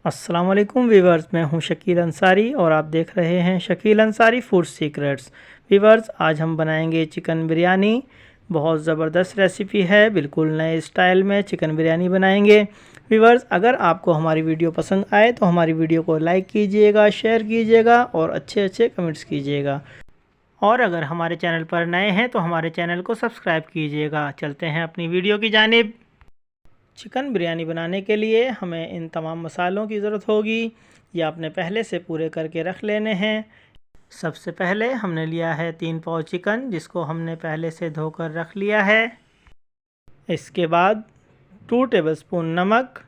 अस्सलाम वालेकुम वीवर्स, मैं हूं शकील अंसारी और आप देख रहे हैं Shakeel Ansari food secrets. Viewers, आज हम बनाएंगे चिकन बिरयानी। बहुत ज़बरदस्त रेसिपी है, बिल्कुल नए स्टाइल में चिकन बिरयानी बनाएंगे। वीवर्स, अगर आपको हमारी वीडियो पसंद आए तो हमारी वीडियो को लाइक कीजिएगा, शेयर कीजिएगा और अच्छे अच्छे कमेंट्स कीजिएगा। और अगर हमारे चैनल पर नए हैं तो हमारे चैनल को सब्सक्राइब कीजिएगा। चलते हैं अपनी वीडियो की जानिब। चिकन बिरयानी बनाने के लिए हमें इन तमाम मसालों की ज़रूरत होगी। ये आपने पहले से पूरे करके रख लेने हैं। सबसे पहले हमने लिया है 3 पाव चिकन, जिसको हमने पहले से धोकर रख लिया है। इसके बाद 2 टेबलस्पून नमक,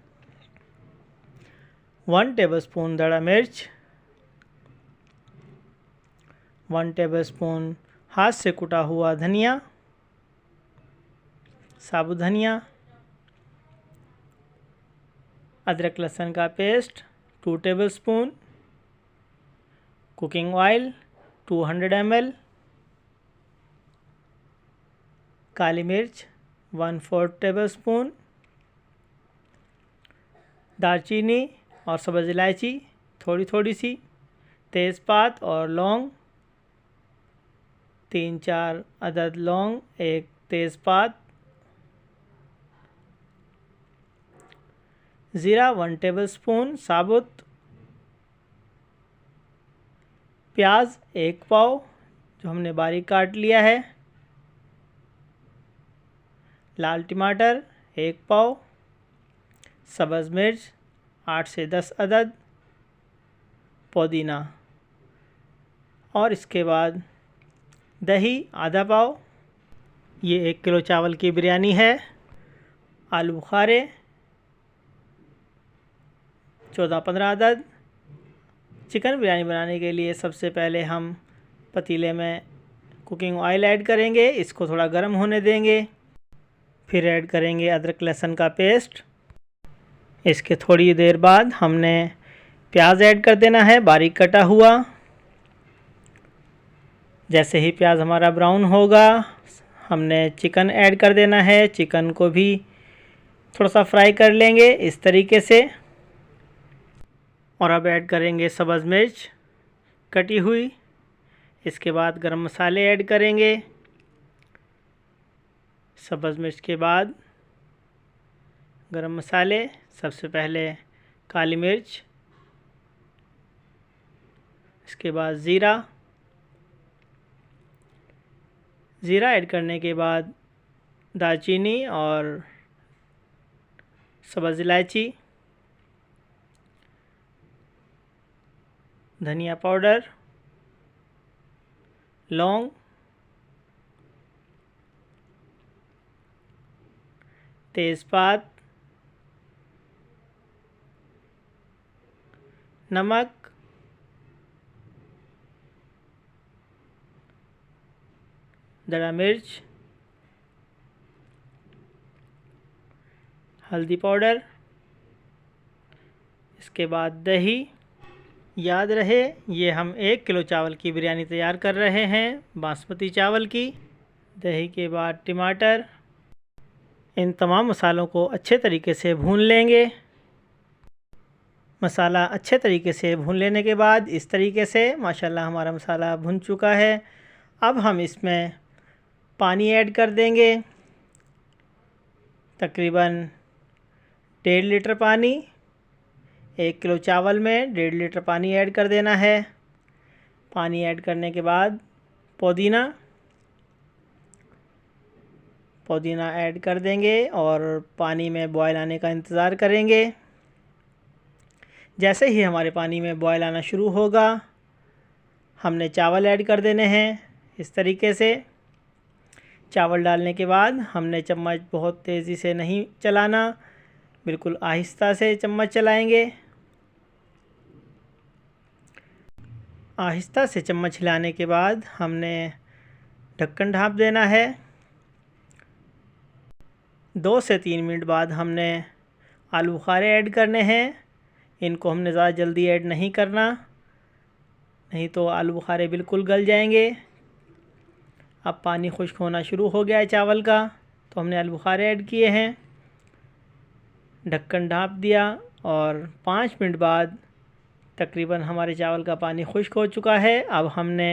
1 टेबलस्पून दड़ा मिर्च, 1 टेबलस्पून हाथ से कुटा हुआ धनिया, साबुत धनिया, अदरक लहसुन का paste 2 tablespoon, cooking oil 200 ml, काली मिर्च 1/4 टेबलस्पून, दालचीनी और सब्ज़ इलायची थोड़ी थोड़ी सी, तेज़पात और लौंग 3-4 अदद लौंग, 1 तेज़पात, ज़ीरा 1 टेबलस्पून साबुत, प्याज 1 पाव जो हमने बारीक काट लिया है, लाल टमाटर 1 पाव, सब्ज़ मिर्च 8 से 10 अदद, पुदीना और इसके बाद दही आधा पाव। ये 1 किलो चावल की बिरयानी है। आलू बुखारे 14-15 अदद। चिकन बिरयानी बनाने के लिए सबसे पहले हम पतीले में कुकिंग ऑयल ऐड करेंगे। इसको थोड़ा गर्म होने देंगे। फिर ऐड करेंगे अदरक लहसुन का पेस्ट। इसके थोड़ी देर बाद हमने प्याज ऐड कर देना है, बारीक कटा हुआ। जैसे ही प्याज हमारा ब्राउन होगा, हमने चिकन ऐड कर देना है। चिकन को भी थोड़ा सा फ्राई कर लेंगे इस तरीके से। और अब ऐड करेंगे सब्ज़ मिर्च कटी हुई। इसके बाद गरम मसाले ऐड करेंगे। सब्ज़ मिर्च के बाद गरम मसाले, सबसे पहले काली मिर्च, इसके बाद ज़ीरा ऐड करने के बाद दालचीनी और सब्ज़ इलायची, धनिया पाउडर, लौंग, तेज़पात, नमक, दड़ा मिर्च, हल्दी पाउडर, इसके बाद दही। याद रहे, ये हम 1 किलो चावल की बिरयानी तैयार कर रहे हैं, बासमती चावल की। दही के बाद टमाटर। इन तमाम मसालों को अच्छे तरीके से भून लेंगे। मसाला अच्छे तरीके से भून लेने के बाद इस तरीके से माशाल्लाह हमारा मसाला भुन चुका है। अब हम इसमें पानी ऐड कर देंगे, तकरीबन 1.5 लीटर पानी। 1 किलो चावल में 1.5 लीटर पानी ऐड कर देना है। पानी ऐड करने के बाद पुदीना ऐड कर देंगे और पानी में बॉयल आने का इंतज़ार करेंगे। जैसे ही हमारे पानी में बॉयल आना शुरू होगा, हमने चावल ऐड कर देने हैं इस तरीके से। चावल डालने के बाद हमने चम्मच बहुत तेज़ी से नहीं चलाना, बिल्कुल आहिस्ता से चम्मच चलाएंगे। आहिस्ता से चम्मच हिलाने के बाद हमने ढक्कन ढाँप देना है। 2 से 3 मिनट बाद हमने आलू बुखारे ऐड करने हैं। इनको हमने ज़्यादा जल्दी ऐड नहीं करना, नहीं तो आलू बुखारे बिल्कुल गल जाएंगे। अब पानी खुश्क होना शुरू हो गया है चावल का, तो हमने आलू बुखारे ऐड किए हैं। ढक्कन ढाँप दिया और 5 मिनट बाद तकरीबन हमारे चावल का पानी खुश्क हो चुका है। अब हमने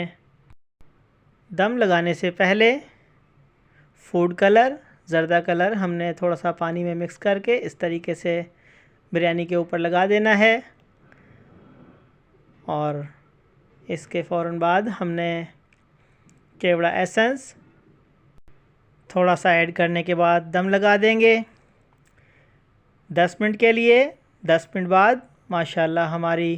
दम लगाने से पहले फूड कलर, ज़र्दा कलर हमने थोड़ा सा पानी में मिक्स करके इस तरीके से बिरयानी के ऊपर लगा देना है। और इसके फ़ौरन बाद हमने केवड़ा एसेंस थोड़ा सा ऐड करने के बाद दम लगा देंगे 10 मिनट के लिए। 10 मिनट बाद माशाल्लाह हमारी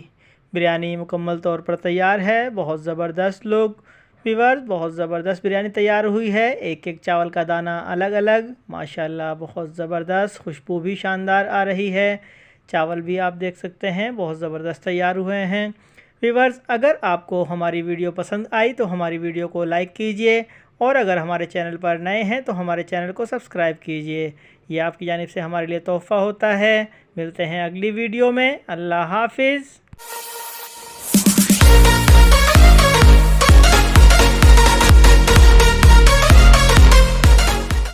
बिरयानी मुकम्मल तौर पर तैयार है। बहुत ज़बरदस्त लोग व्यूअर्स, बहुत ज़बरदस्त बिरयानी तैयार हुई है। एक एक चावल का दाना अलग अलग, माशाल्लाह बहुत ज़बरदस्त, खुशबू भी शानदार आ रही है। चावल भी आप देख सकते हैं बहुत ज़बरदस्त तैयार हुए हैं। व्यूअर्स, अगर आपको हमारी वीडियो पसंद आई तो हमारी वीडियो को लाइक कीजिए और अगर हमारे चैनल पर नए हैं तो हमारे चैनल को सब्सक्राइब कीजिए। ये आपकी जानिब से हमारे लिए तोहफ़ा होता है। मिलते हैं अगली वीडियो में। अल्लाह हाफिज़।